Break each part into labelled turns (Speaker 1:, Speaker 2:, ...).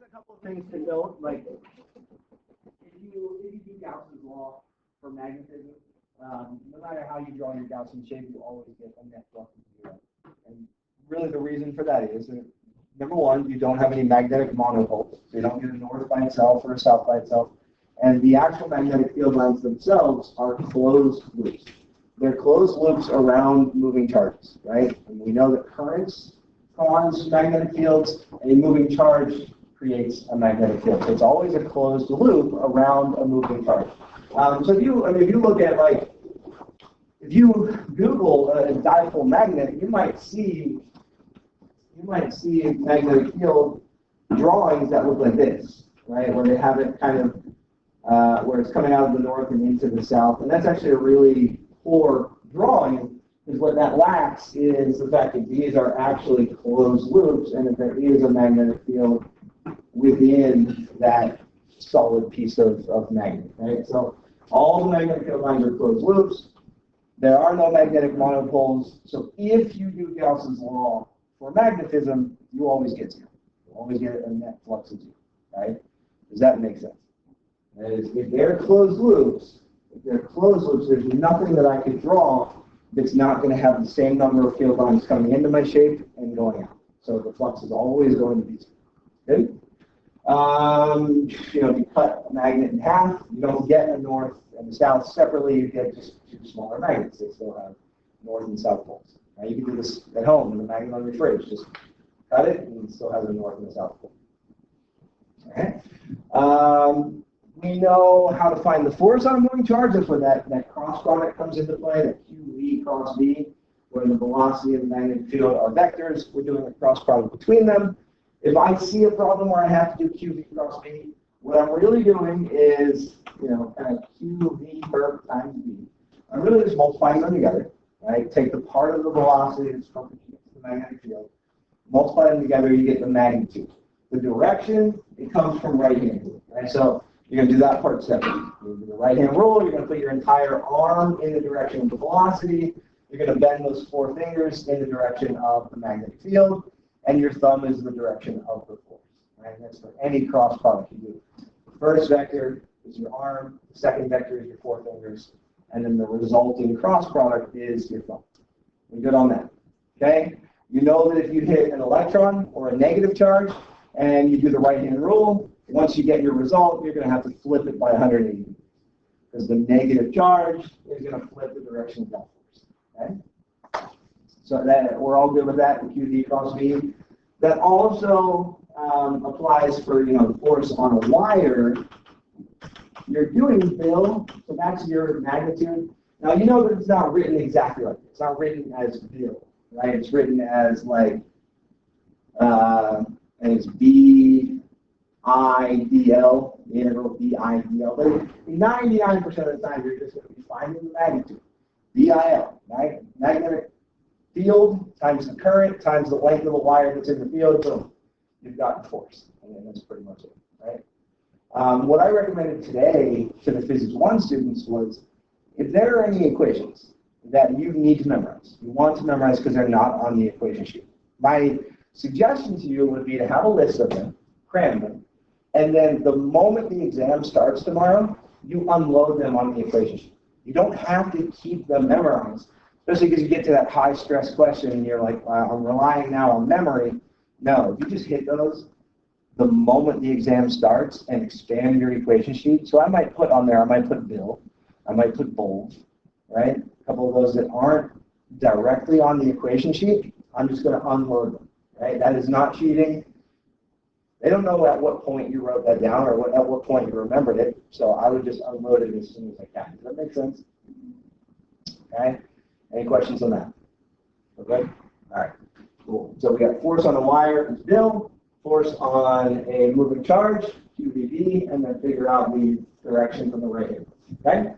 Speaker 1: a couple of things to note. Like, if you do Gauss's law for magnetism, no matter how you draw your Gaussian shape, you always get a net flux of zero. And really, the reason for that is that, number one, you don't have any magnetic monopoles. So you don't get a north by itself or a south by itself. And the actual magnetic field lines themselves are closed loops. They're closed loops around moving charges, right? And we know that currents cause magnetic fields. A moving charge creates a magnetic field. So it's always a closed loop around a moving charge. So if you look at, like, if you Google a dipole magnet, you might see magnetic field drawings that look like this, right? Where they have it kind of where it's coming out of the north and into the south, and that's actually a really poor drawing, because what that lacks is the fact that these are actually closed loops, and that there is a magnetic field within that solid piece of magnet, right? So all the magnetic field lines are closed loops. There are no magnetic monopoles. So if you do Gauss's law for magnetism, you always get zero. You always get a net flux of zero, right? Does that make sense? That is, if they're closed loops, there's nothing that I could draw that's not going to have the same number of field lines coming into my shape and going out. So the flux is always going to be zero. Okay? If you cut a magnet in half, you don't get a north and a south separately. You get just two smaller magnets. They still have north and south poles. Now you can do this at home with a magnet on your fridge. Just cut it, and it still has a north and a south pole. Okay. We know how to find the force on a moving charge. That's where that cross product comes into play, that QV cross V, where the velocity and the magnetic field are vectors. We're doing a cross product between them. If I see a problem where I have to do QV cross V, what I'm really doing is, kind of QV times V. I'm really just multiplying them together, right? Take the part of the velocity that's perpendicular to the magnetic field, multiply them together, you get the magnitude. The direction, it comes from right-hand rule, right? So you're going to do that part separately. You do the right-hand rule, you're going to put your entire arm in the direction of the velocity, you're going to bend those four fingers in the direction of the magnetic field, and your thumb is the direction of the force, right? That's for any cross product you do. The first vector is your arm, the second vector is your four fingers, and then the resulting cross product is your thumb. We're good on that, okay? You know that if you hit an electron or a negative charge, and you do the right-hand rule, once you get your result, you're going to have to flip it by 180 degrees, because the negative charge is going to flip the direction of that force, okay? So that we're all good with that, the QD cross V. That also applies for, the force on a wire. You're doing Bill, so that's your magnitude. Now, you know that it's not written exactly like this. It's not written as Bill, right? It's written as like, it's B-I-D-L, the integral B-I-D-L. But 99% of the time, you're just going to be finding the magnitude. B-I-L, right? Magnetic field times the current times the length of the wire that's in the field. Boom, you've got the force. And that's pretty much it, right? What I recommended today to the Physics 1 students was, if there are any equations that you need to memorize, you want to memorize because they're not on the equation sheet, my suggestion to you would be to have a list of them, cram them, and then the moment the exam starts tomorrow, you unload them on the equation sheet. You don't have to keep them memorized, especially because you get to that high-stress question and you're like, wow, I'm relying now on memory. No, you just hit those the moment the exam starts and expand your equation sheet. So I might put on there, I might put Bill, I might put bold, right? A couple of those that aren't directly on the equation sheet, I'm just going to unload them, right? That is not cheating. They don't know at what point you wrote that down or at what point you remembered it, so I would just unload it as soon as I can. Does that make sense? Okay? Any questions on that? Okay? All right. Cool. So we got force on a wire is Bill, force on a moving charge, QVB, and then figure out the direction from the right hand. Okay?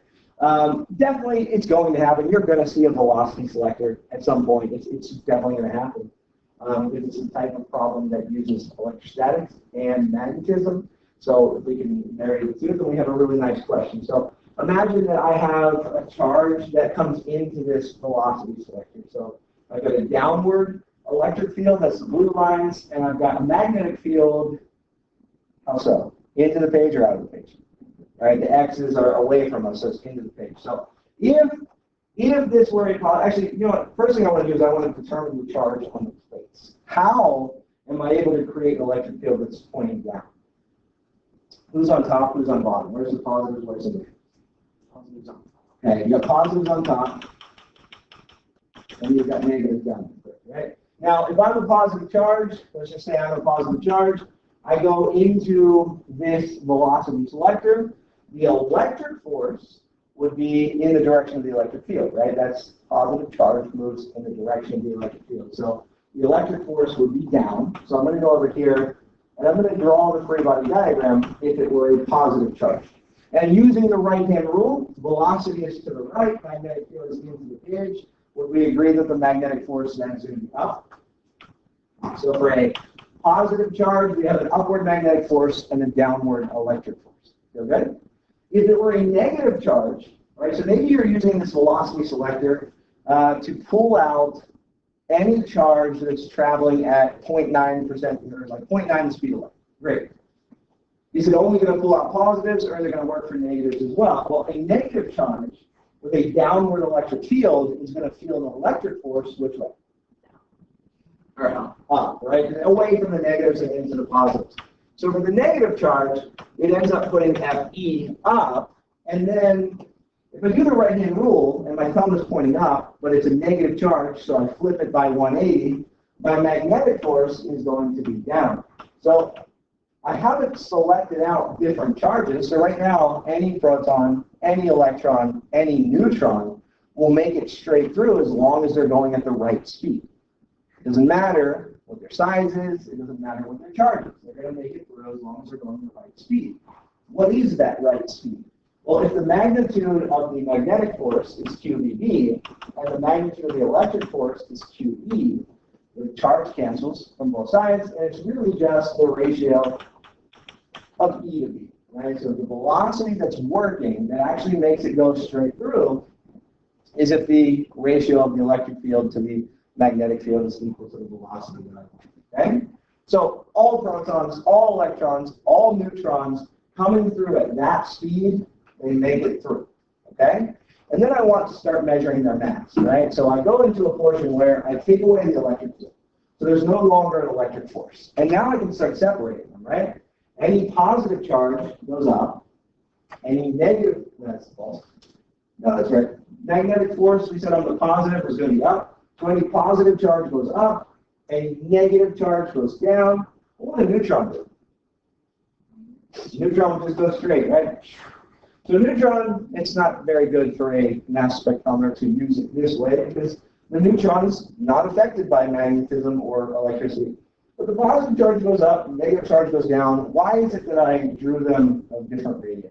Speaker 1: Definitely, it's going to happen. You're going to see a velocity selector at some point. It's definitely going to happen. It's a type of problem that uses electrostatics and magnetism. So if we can marry the two, then we have a really nice question. So imagine that I have a charge that comes into this velocity selector. So I've got a downward electric field, that's the blue lines, and I've got a magnetic field How so? Into the page or out of the page? All right, the X's are away from us, so it's into the page. So if this were a actually, you know what? First thing I want to do is I want to determine the charge on the plates. How am I able to create an electric field that's pointing down? Who's on top? Who's on bottom? Where's the positives? Where's the negatives? Positives on top. Okay, you got positives on top, and you've got negatives down there, right? Now, if I'm a positive charge, let's just say I'm a positive charge, I go into this velocity selector. The electric force would be in the direction of the electric field, right? That's positive charge moves in the direction of the electric field. So the electric force would be down. So I'm going to go over here, and I'm going to draw the free body diagram if it were a positive charge. And using the right-hand rule, velocity is to the right, magnetic field is into the page. Would we agree that the magnetic force then is going to be up? So for a positive charge, we have an upward magnetic force and a downward electric force. Feel good? If it were a negative charge, right, so maybe you're using this velocity selector to pull out any charge that's traveling at 0.9% or like 0.9 the speed of light. Great. Is it only going to pull out positives, or are they going to work for negatives as well? Well, a negative charge with a downward electric field is going to feel an electric force which way? Or up, right? Away from the negatives and into the positives. So for the negative charge, it ends up putting Fe up, and then if I do the right-hand rule, and my thumb is pointing up, but it's a negative charge, so I flip it by 180, my magnetic force is going to be down. So I haven't selected out different charges, so right now, any proton, any electron, any neutron will make it straight through as long as they're going at the right speed. It doesn't matter what their size is, it doesn't matter what their charge is. They're going to make it through as long as they're going at the right speed. What is that right speed? Well, if the magnitude of the magnetic force is QBB, and the magnitude of the electric force is QE, the charge cancels from both sides, and it's really just the ratio of E to B, right? So the velocity that's working that actually makes it go straight through is if the ratio of the electric field to the magnetic field is equal to the velocity that I want, okay? So all protons, all electrons, all neutrons coming through at that speed, they make it through, okay? And then I want to start measuring their mass, right? So I go into a portion where I take away the electric field. So there's no longer an electric force. And now I can start separating them, right? Any positive charge goes up. Any negative, that's false. No, that's right. Magnetic force, we said on the positive, is going to be up. So any positive charge goes up. Any negative charge goes down. What would a neutron do? Neutron will just go straight, right? So neutron, it's not very good for a mass spectrometer to use it this way because the neutron's not affected by magnetism or electricity. But the positive charge goes up, the negative charge goes down. Why is it that I drew them of different radii?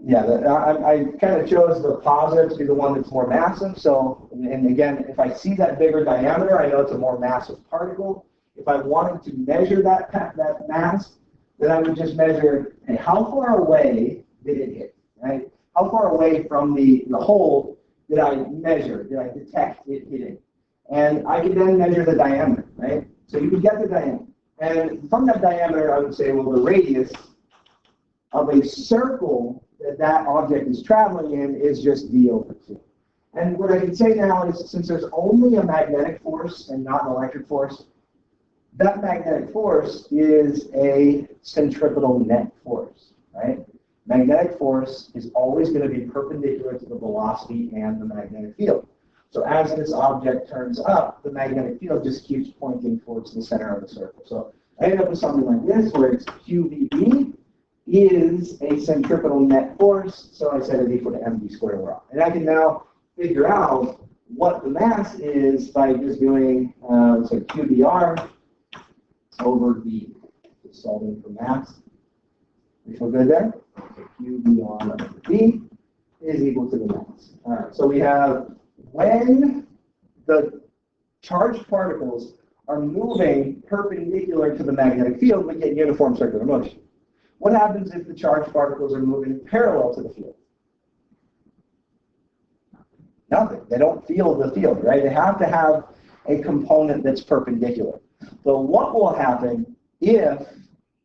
Speaker 1: Yeah, I kind of chose the positive to be the one that's more massive. So, and again, if I see that bigger diameter, I know it's a more massive particle. If I wanted to measure that mass, then I would just measure, hey, how far away did it hit, right? How far away from the hole did I measure, did I detect it hitting? And I could then measure the diameter, right? So you can get the diameter. And from that diameter, I would say, well, the radius of a circle that object is traveling in is just d over 2. And what I can say now is, since there's only a magnetic force and not an electric force, that magnetic force is a centripetal net force, right? Magnetic force is always going to be perpendicular to the velocity and the magnetic field. So as this object turns up, the magnetic field just keeps pointing towards the center of the circle. So I end up with something like this, where it's QVB is a centripetal net force, so I set it equal to mv squared over r. And I can now figure out what the mass is by just doing so QBR over V. Just solving for mass. We feel good there? So QBR over V is equal to the mass. All right, so we have when the charged particles are moving perpendicular to the magnetic field, we get uniform circular motion. What happens if the charged particles are moving parallel to the field? Nothing. They don't feel the field, right? They have to have a component that's perpendicular. So what will happen if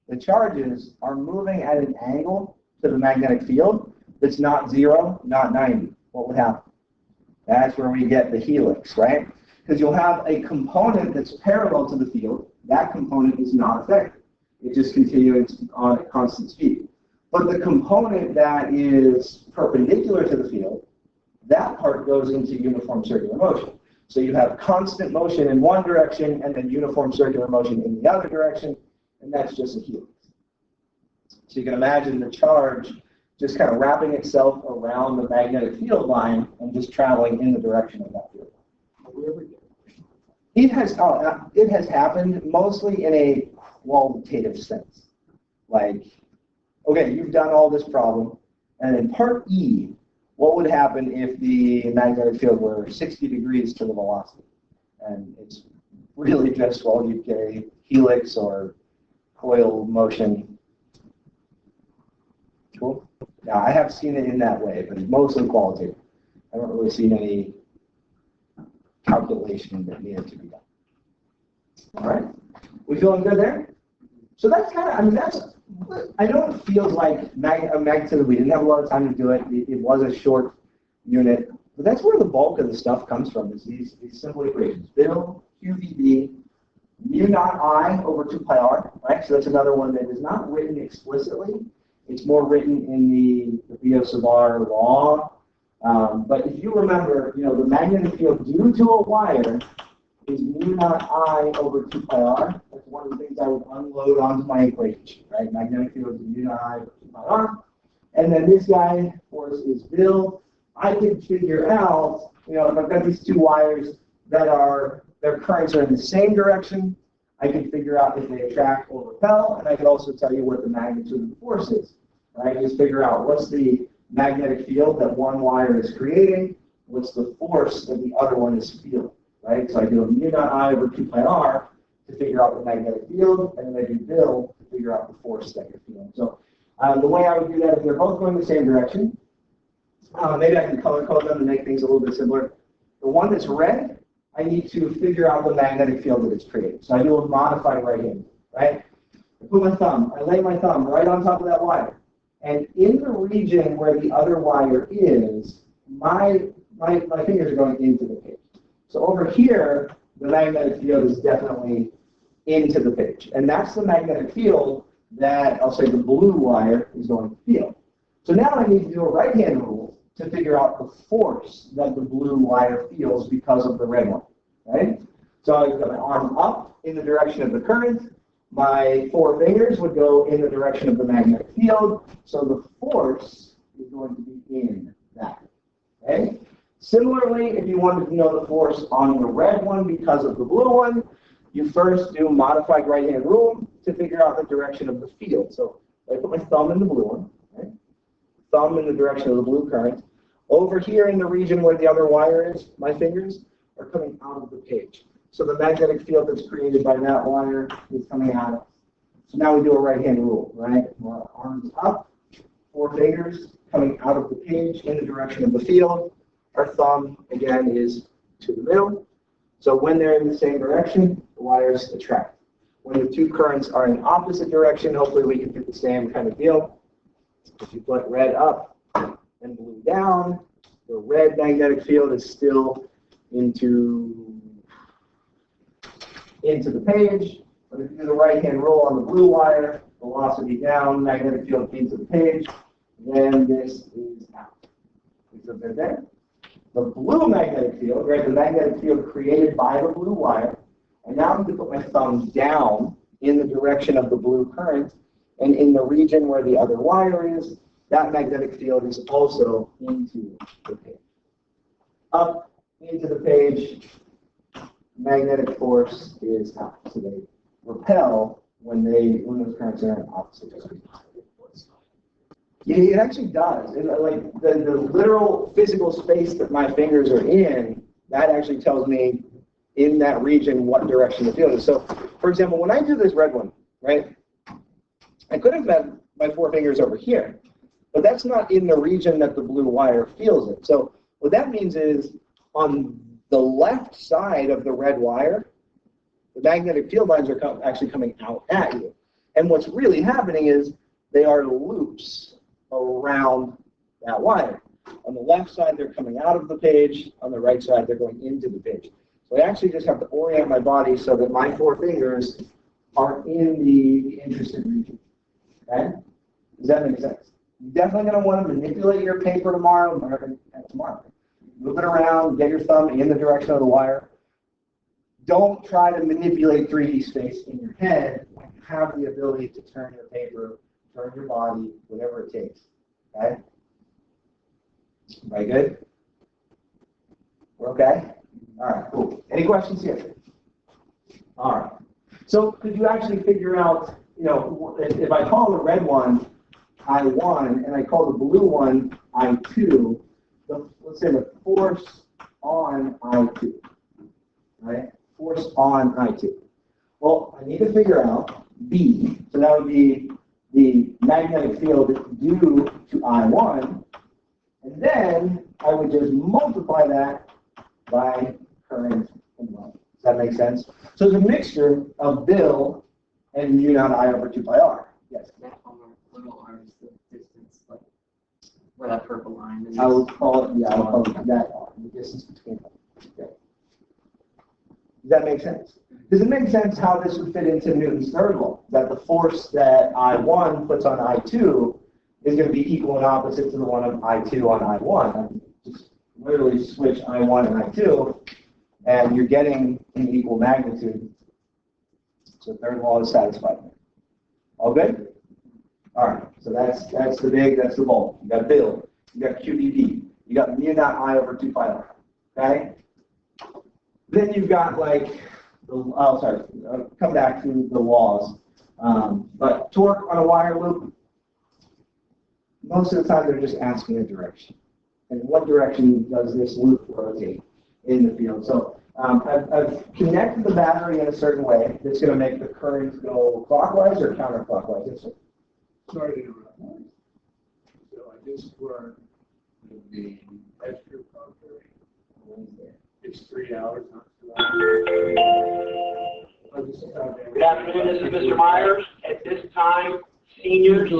Speaker 1: the charges are moving at an angle to the magnetic field that's not 0, not 90? What would happen? That's where we get the helix, right? Because you'll have a component that's parallel to the field. That component is not affected. It just continues on at constant speed. But the component that is perpendicular to the field, that part goes into uniform circular motion. So you have constant motion in one direction and then uniform circular motion in the other direction, and that's just a helix. So you can imagine the charge just kind of wrapping itself around the magnetic field line and just traveling in the direction of that field line. It has happened mostly in a qualitative sense. Like, okay, you've done all this problem, and in part E, what would happen if the magnetic field were 60 degrees to the velocity? And it's really just, well, you get a helix or coil motion. Cool. Now, I have seen it in that way, but it's mostly qualitative. I haven't really seen any calculation that needed to be done. All right. We feeling good there? So that's kind of, I mean, that's, I know it feels like magnetism, we didn't have a lot of time to do it. It was a short unit, but that's where the bulk of the stuff comes from, is these simple equations. Bill, QVB, mu naught I over 2 pi r, right? So that's another one that is not written explicitly. It's more written in the Biot-Savart law. But if you remember, you know, the magnetic field due to a wire is mu naught I over 2 pi r. That's one of the things I would unload onto my equation sheet, right? Magnetic field is mu naught I over 2 pi r. And then this guy, of course, is Bill. I can figure out, you know, if I've got these two wires that are, their currents are in the same direction, I can figure out if they attract or repel, and I can also tell you what the magnitude of the force is, right? Just figure out what's the magnetic field that one wire is creating, what's the force that the other one is feeling, right? So I do a mu naught I over 2 pi r to figure out the magnetic field, and then I do Bill to figure out the force that you're feeling. So the way I would do that is they're both going the same direction. Maybe I can color code them to make things a little bit simpler. The one that's red, I need to figure out the magnetic field that it's creating. So I do a modified right hand, right? I put my thumb, I lay my thumb right on top of that wire. And in the region where the other wire is, my fingers are going into the page. So over here, the magnetic field is definitely into the page. And that's the magnetic field that, I'll say, the blue wire is going to feel. So now I need to do a right-hand rule to figure out the force that the blue wire feels because of the red one, right? So I've got my arm up in the direction of the current. My 4 fingers would go in the direction of the magnetic field. So the force is going to be in that, okay? Similarly, if you wanted to know the force on the red one because of the blue one, you first do modified right-hand rule to figure out the direction of the field. So I put my thumb in the blue one, right? Thumb in the direction of the blue current. Over here in the region where the other wire is, my fingers are coming out of the page. So the magnetic field that's created by that wire is coming out. So now we do a right-hand rule, right? Arms up, 4 fingers coming out of the page in the direction of the field. Our thumb, again, is to the middle. So when they're in the same direction, the wires attract. When the two currents are in opposite direction, hopefully we can do the same kind of deal. If you put red up and blue down, the red magnetic field is still into the page. But if you do the right-hand rule on the blue wire, velocity down, magnetic field into the page, then this is out. Is it there? The blue magnetic field, right, the magnetic field created by the blue wire, and now I'm going to put my thumb down in the direction of the blue current, and in the region where the other wire is, that magnetic field is also into the page. Up into the page, magnetic force is out. So they repel when those currents are in opposite directions. Yeah, it actually does. Like the literal physical space that my fingers are in, that actually tells me in that region what direction the field is. So, for example, when I do this red one, right, I could have had my 4 fingers over here, but that's not in the region that the blue wire feels it. So what that means is on the left side of the red wire, the magnetic field lines are actually coming out at you. And what's really happening is they are loops around that wire. On the left side, they're coming out of the page. On the right side, they're going into the page. So I actually just have to orient my body so that my 4 fingers are in the interested region. Okay? Does that make sense? You're definitely going to want to manipulate your paper tomorrow. Move it around, get your thumb in the direction of the wire. Don't try to manipulate 3D space in your head when you have the ability to turn your paper, turn your body, whatever it takes. Okay? Very good? We're okay? All right, cool. Any questions here? All right. So could you actually figure out, if I call the red one I1 and I call the blue one I2, let's say the force on I2, right? Force on I2. Well, I need to figure out B. So that would be the magnetic field due to I1. And then I would just multiply that by current and love. Does that make sense? So it's a mixture of Bill and mu naught I over 2 pi r. Yes?
Speaker 2: That little r is the distance, like where that purple line is.
Speaker 1: I would call it, I would call it that r, the distance between them. Okay. Does that make sense? Does it make sense how this would fit into Newton's third law? That the force that I1 puts on I2 is going to be equal and opposite to the one of I2 on I1. Just literally switch I1 and I2, and you're getting an equal magnitude. So third law is satisfied. All good? All right. So that's the bulk. You got Bill. You got QDP. You got mu naught I over 2 pi r. Okay? Then you've got come back to the laws. But torque on a wire loop, most of the time they're just asking a direction. And what direction does this loop rotate in the field? So I've connected the battery in a certain way that's going to make the current go clockwise or counterclockwise. Yes, sir.
Speaker 3: Sorry to interrupt. So I just worked with the extra contrary. It's 3 hours, not 2 hours.
Speaker 4: Good afternoon, this is Mr. Myers. At this time, seniors,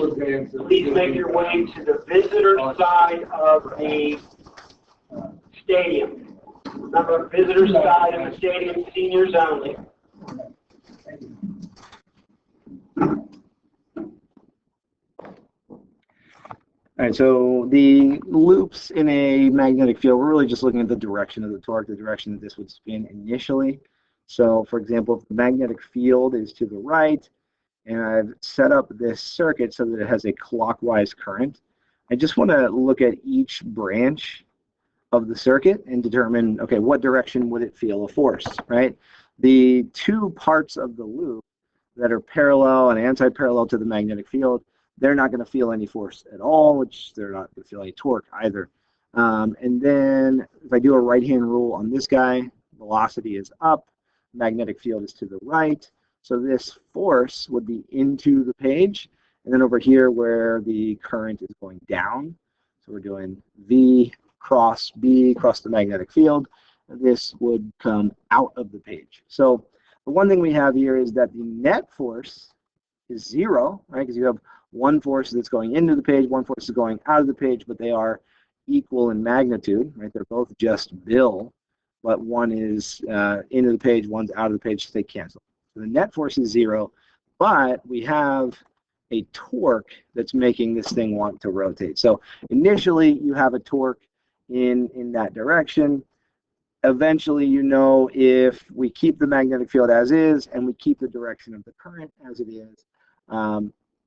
Speaker 4: please make your way to the visitor side of the stadium. Remember, visitor side of the stadium, seniors only.
Speaker 1: All right, so the loops in a magnetic field, we're really just looking at the direction of the torque, the direction that this would spin initially. So, for example, if the magnetic field is to the right, and I've set up this circuit so that it has a clockwise current, I just want to look at each branch of the circuit and determine, okay, what direction would it feel a force, right? The 2 parts of the loop that are parallel and anti-parallel to the magnetic field, they're not going to feel any force at all, which they're not going to feel any torque either. And then if I do a right-hand rule on this guy, velocity is up, magnetic field is to the right. So this force would be into the page. And then over here where the current is going down, so we're doing V cross B across the magnetic field, this would come out of the page. So the one thing we have here is that the net force is 0, right? Because you have one force that's going into the page, one force is going out of the page, but they are equal in magnitude, right? They're both just Bill, but one is into the page, one's out of the page, so they cancel. So the net force is 0, but we have a torque that's making this thing want to rotate. So initially you have a torque in that direction. Eventually, if we keep the magnetic field as is and we keep the direction of the current as it is,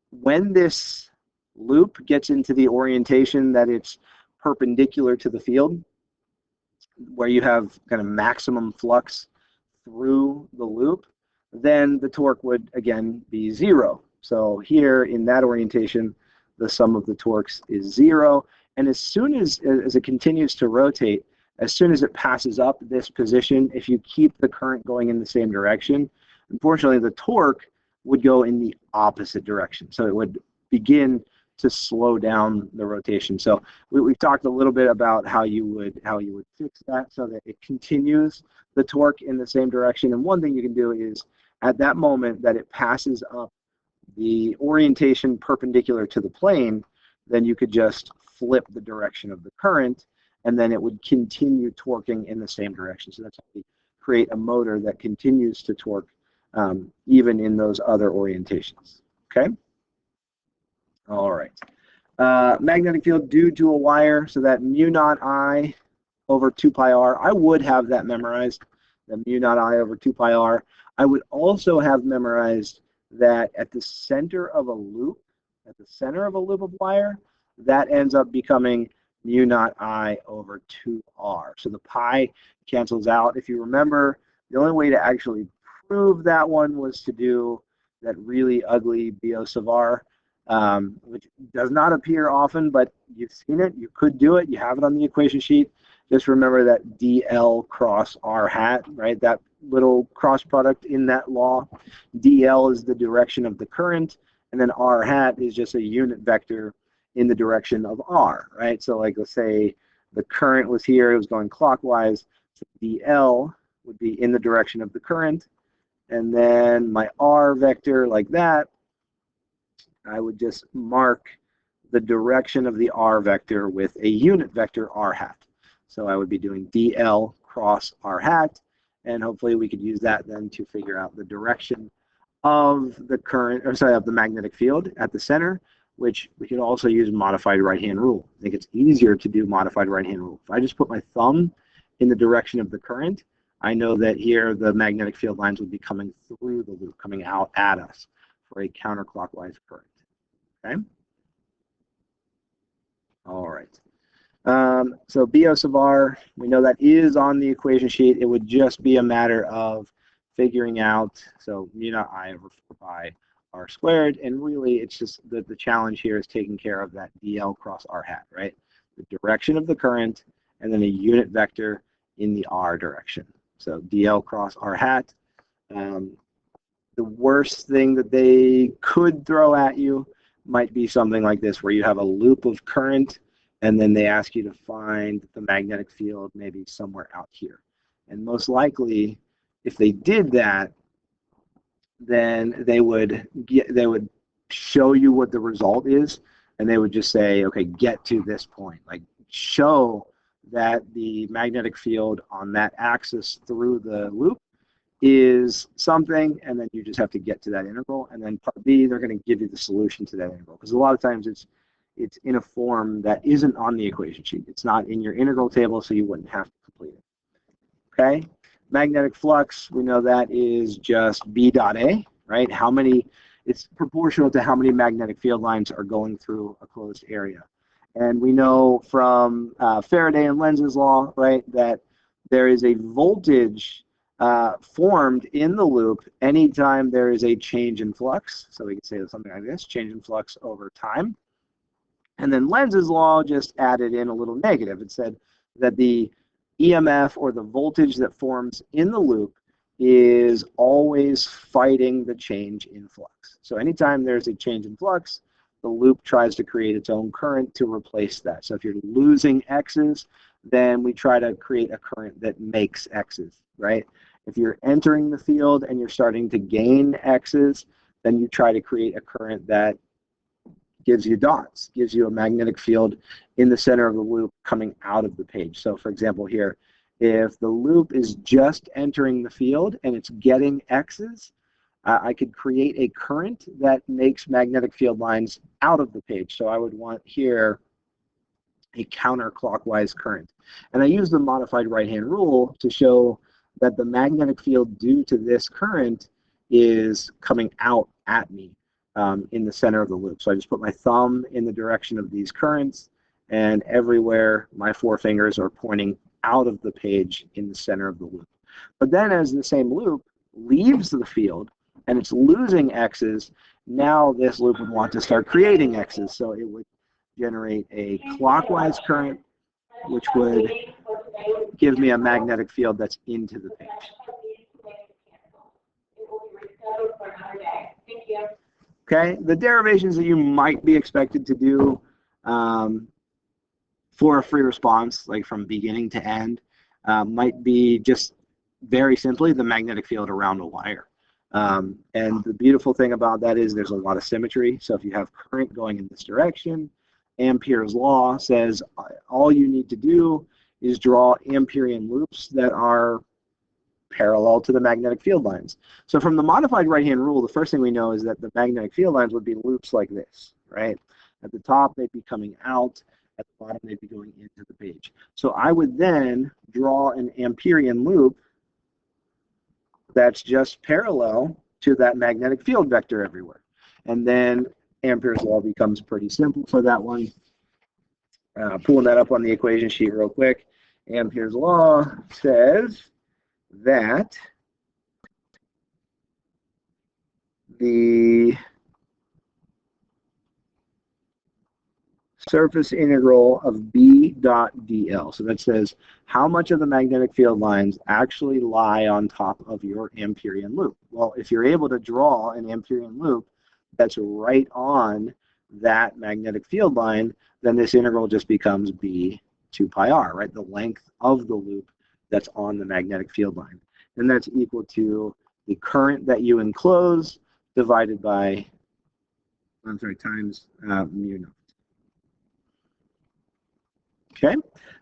Speaker 1: when this loop gets into the orientation that it's perpendicular to the field, where you have kind of maximum flux through the loop, then the torque would again be 0. So here in that orientation, the sum of the torques is 0. And as soon as it continues to rotate, as soon as it passes up this position, if you keep the current going in the same direction, unfortunately the torque would go in the opposite direction. So it would begin
Speaker 5: to slow down the rotation. So we've talked a little bit about how you would fix that so that it continues the torque in the same direction. And one thing you can do is at that moment that it passes up the orientation perpendicular to the plane, then you could just flip the direction of the current, and then it would continue torquing in the same direction. So that's how we create a motor that continues to torque even in those other orientations. Okay? All right. Magnetic field due to a wire, so that mu naught I over 2 pi r. I would have that memorized, the mu naught I over 2 pi r. I would also have memorized that at the center of a loop, of wire, that ends up becoming mu naught I over 2r. So the pi cancels out. If you remember, the only way to actually prove that one was to do that really ugly Biot-Savart, which does not appear often, but you've seen it. You could do it. You have it on the equation sheet. Just remember that dl cross r hat, right? That little cross product in that law. dl is the direction of the current, and then r hat is just a unit vector in the direction of r, right? So like, let's say the current was here, it was going clockwise, so dl would be in the direction of the current, and then my r vector like that, I would just mark the direction of the r vector with a unit vector r hat. So I would be doing dl cross r hat, and hopefully we could use that then to figure out the direction of the current, or sorry, of the magnetic field at the center, which we could also use modified right-hand rule. I think it's easier to do modified right-hand rule. If I just put my thumb in the direction of the current, I know that here the magnetic field lines would be coming through the loop, coming out at us for a counterclockwise current. Okay? All right. So Biot-Savart, we know that is on the equation sheet. It would just be a matter of figuring out, so mu naught I over 4 pi r squared, and really it's just the challenge here is taking care of that dl cross r hat, right? The direction of the current, and then a unit vector in the r direction. So dl cross r hat. The worst thing that they could throw at you might be something like this, where you have a loop of current, and then they ask you to find the magnetic field maybe somewhere out here. And most likely, if they did that, then they would show you what the result is, and they would just say, okay, get to this point. Like, show that the magnetic field on that axis through the loop is something, and then you just have to get to that integral. And then part B, they're going to give you the solution to that integral, because a lot of times it's in a form that isn't on the equation sheet. It's not in your integral table, so you wouldn't have to complete it. Okay? Magnetic flux, we know that is just B dot A, right? It's proportional to how many magnetic field lines are going through a closed area. And we know from Faraday and Lenz's law, right, that there is a voltage formed in the loop anytime there is a change in flux. So we could say something like this, change in flux over time. And then Lenz's law just added in a little negative. It said that the EMF, or the voltage that forms in the loop, is always fighting the change in flux. So anytime there's a change in flux, the loop tries to create its own current to replace that. So if you're losing X's, then we try to create a current that makes X's, right? If you're entering the field and you're starting to gain X's, then you try to create a current that gives you dots, gives you a magnetic field in the center of the loop coming out of the page. So for example here, if the loop is just entering the field and it's getting X's, I could create a current that makes magnetic field lines out of the page. So I would want here a counterclockwise current. And I use the modified right-hand rule to show that the magnetic field due to this current is coming out at me in the center of the loop. So I just put my thumb in the direction of these currents, and everywhere my 4 fingers are pointing out of the page in the center of the loop. But then as the same loop leaves the field and it's losing X's, now this loop would want to start creating X's. So it would generate a clockwise current, which would give me a magnetic field that's into the page. Okay, the derivations that you might be expected to do for a free response, like from beginning to end, might be just very simply the magnetic field around a wire. And the beautiful thing about that is there's a lot of symmetry. So if you have current going in this direction, Ampere's law says all you need to do is draw Amperian loops that are parallel to the magnetic field lines. So from the modified right-hand rule, the first thing we know is that the magnetic field lines would be loops like this, right? At the top, they'd be coming out. At the bottom, they'd be going into the page. So I would then draw an Amperian loop that's just parallel to that magnetic field vector everywhere. And then Ampere's law becomes pretty simple for that one. Pulling that up on the equation sheet real quick. Ampere's law says that the surface integral of B dot dl, so that says how much of the magnetic field lines actually lie on top of your Amperian loop. Well, if you're able to draw an Amperian loop that's right on that magnetic field line, then this integral just becomes B 2 pi r, right? The length of the loop that's on the magnetic field line. And that's equal to the current that you enclose divided by, times mu naught. Okay,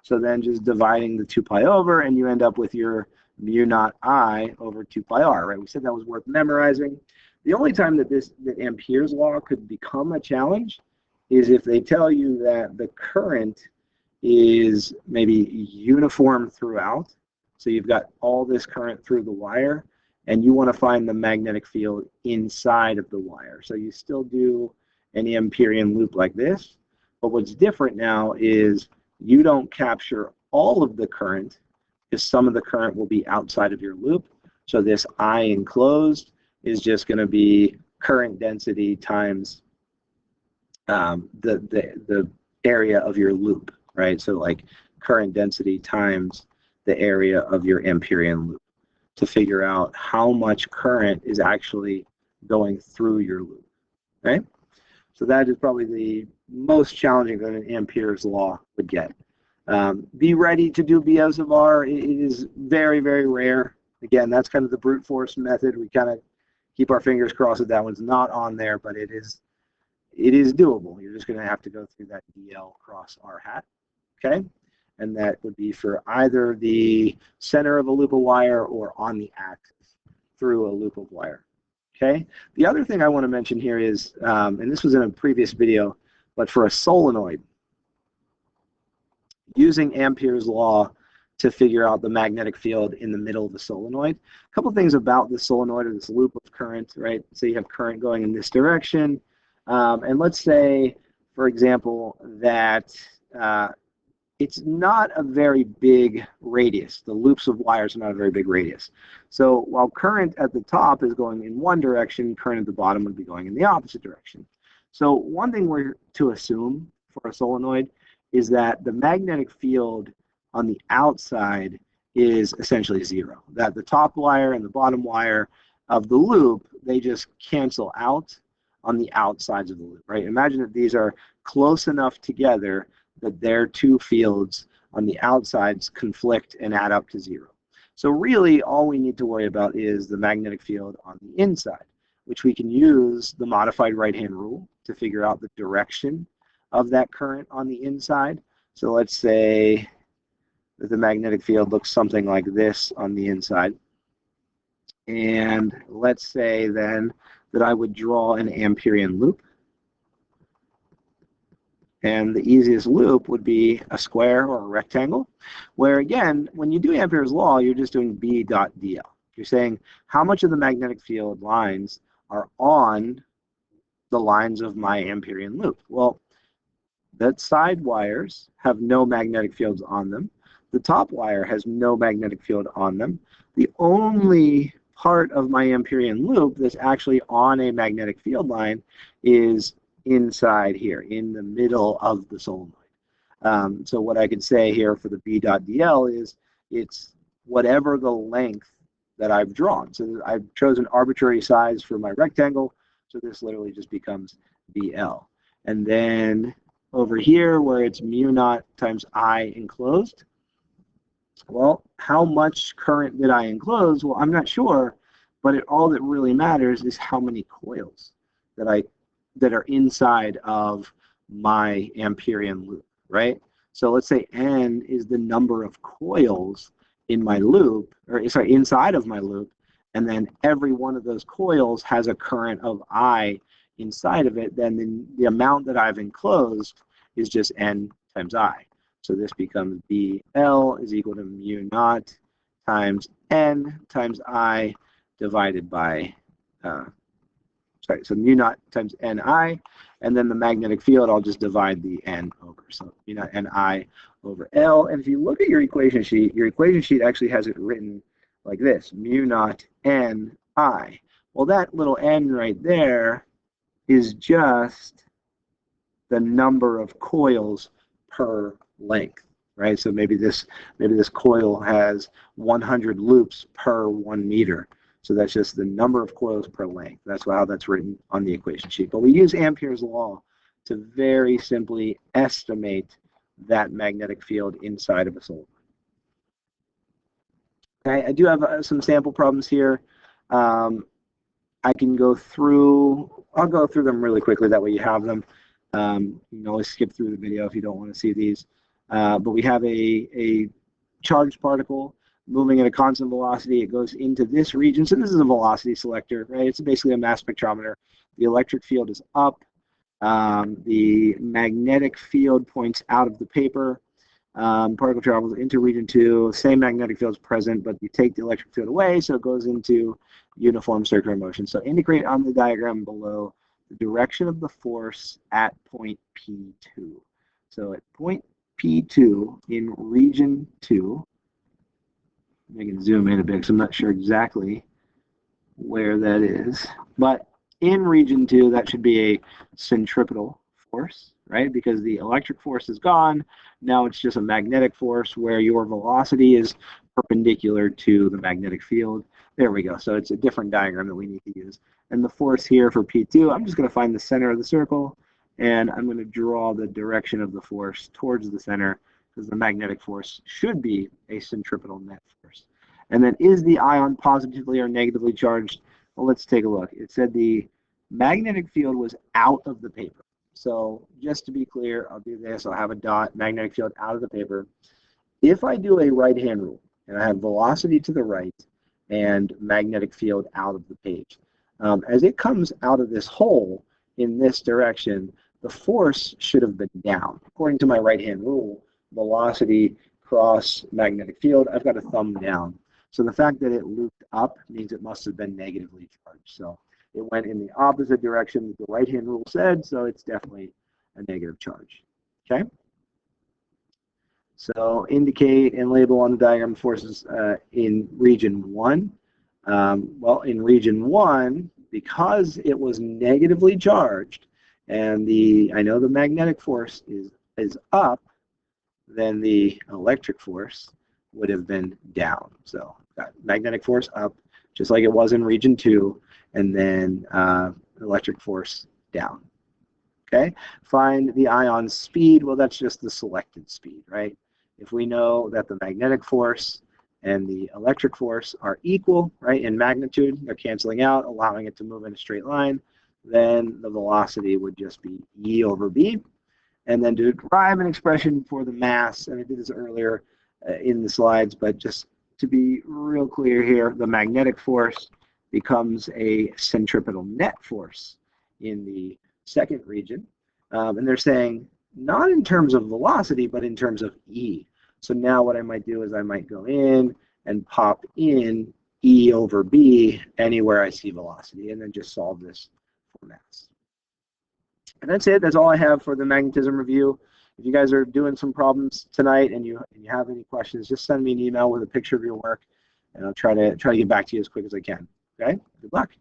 Speaker 5: so then just dividing the 2 pi over, and you end up with your mu naught I over 2 pi r, right? We said that was worth memorizing. The only time that that Ampere's law could become a challenge is if they tell you that the current is maybe uniform throughout. So you've got all this current through the wire, and you want to find the magnetic field inside of the wire. So you still do an Amperian loop like this, but what's different now is you don't capture all of the current because some of the current will be outside of your loop. So this I enclosed is just going to be current density times the area of your loop, right? So like current density times the area of your Amperian loop to figure out how much current is actually going through your loop, right? So that is probably the most challenging that an Ampere's law would get. Be ready to do BS of R. It is very, very rare. Again, that's kind of the brute force method. We kind of keep our fingers crossed that that one's not on there, but it is doable. You're just going to have to go through that DL cross R hat, okay? And that would be for either the center of a loop of wire or on the axis through a loop of wire, okay? The other thing I want to mention here is, and this was in a previous video, but for a solenoid, using Ampere's law to figure out the magnetic field in the middle of the solenoid. A couple things about the solenoid or this loop of current, right? So you have current going in this direction. And let's say, for example, that it's not a very big radius. The loops of wires are not a very big radius. So while current at the top is going in one direction, current at the bottom would be going in the opposite direction. So one thing we're to assume for a solenoid is that the magnetic field on the outside is essentially zero. That the top wire and the bottom wire of the loop, they just cancel out on the outsides of the loop, right? Imagine that these are close enough together that their two fields on the outsides conflict and add up to zero. So really all we need to worry about is the magnetic field on the inside, which we can use the modified right-hand rule to figure out the direction of that current on the inside. So let's say that the magnetic field looks something like this on the inside. And let's say then that I would draw an Amperian loop. And the easiest loop would be a square or a rectangle, where again, when you do Ampere's law, you're just doing B dot dl. You're saying how much of the magnetic field lines are on the lines of my Amperian loop. Well, the side wires have no magnetic fields on them. The top wire has no magnetic field on them. The only part of my Amperian loop that's actually on a magnetic field line is inside here, in the middle of the solenoid. So what I could say here for the B dot dl is it's whatever the length that I've drawn. So I've chosen arbitrary size for my rectangle. So this literally just becomes BL. And then over here where it's mu naught times I enclosed, well, how much current did I enclose? Well, I'm not sure, but all that really matters is how many coils that are inside of my Amperian loop, right? So let's say N is the number of coils in my loop, or sorry, inside of my loop, and then every one of those coils has a current of I inside of it, then the amount that I've enclosed is just N times I. So this becomes BL is equal to mu naught times N times I divided by, so mu naught times Ni, and then the magnetic field, I'll just divide the N over. So mu naught Ni over L. And if you look at your equation sheet actually has it written like this, mu naught Ni. Well, that little N right there is just the number of coils per length, right? So maybe this coil has 100 loops per 1 meter. So that's just the number of coils per length. That's how that's written on the equation sheet. But we use Ampere's law to very simply estimate that magnetic field inside of a solenoid. Okay, I do have some sample problems here. I can go through, I'll go through them really quickly, that way you have them. You can always skip through the video if you don't want to see these. But we have a charged particle moving at a constant velocity. It goes into this region. So this is a velocity selector, right? It's basically a mass spectrometer. The electric field is up. The magnetic field points out of the paper. Particle travels into region 2. Same magnetic field is present, but you take the electric field away, so it goes into uniform circular motion. So indicate on the diagram below the direction of the force at point P2. So at point P2 in region 2, I can zoom in a bit because I'm not sure exactly where that is, but in region 2, that should be a centripetal force, right? Because the electric force is gone. Now it's just a magnetic force where your velocity is perpendicular to the magnetic field. There we go. So it's a different diagram that we need to use. And the force here for P2, I'm just going to find the center of the circle, and I'm going to draw the direction of the force towards the center, because the magnetic force should be a centripetal net force. And then, is the ion positively or negatively charged? Well, let's take a look. It said the magnetic field was out of the paper. So just to be clear, I'll do this. I'll have a dot, magnetic field out of the paper. If I do a right-hand rule, and I have velocity to the right and magnetic field out of the page, as it comes out of this hole in this direction, the force should have been down. According to my right-hand rule, velocity cross magnetic field, I've got a thumb down. So the fact that it looped up means it must have been negatively charged. So it went in the opposite direction that the right-hand rule said, so it's definitely a negative charge. Okay? So indicate and label on the diagram forces in region 1. Well, in region 1, because it was negatively charged, and I know the magnetic force is up, then the electric force would have been down. So got magnetic force up, just like it was in region 2, and then electric force down. Okay, find the ion's speed. Well, that's just the selected speed, right? If we know that the magnetic force and the electric force are equal, right, in magnitude, they're canceling out, allowing it to move in a straight line, then the velocity would just be E over B. And then to derive an expression for the mass, and I did this earlier in the slides, but just to be real clear here, the magnetic force becomes a centripetal net force in the second region. And they're saying not in terms of velocity, but in terms of E. So now what I might do is I might go in and pop in E over B anywhere I see velocity, and then just solve this for mass. And that's it. That's all I have for the magnetism review. If you guys are doing some problems tonight and you have any questions, just send me an email with a picture of your work, and I'll try to get back to you as quick as I can. Okay? Good luck.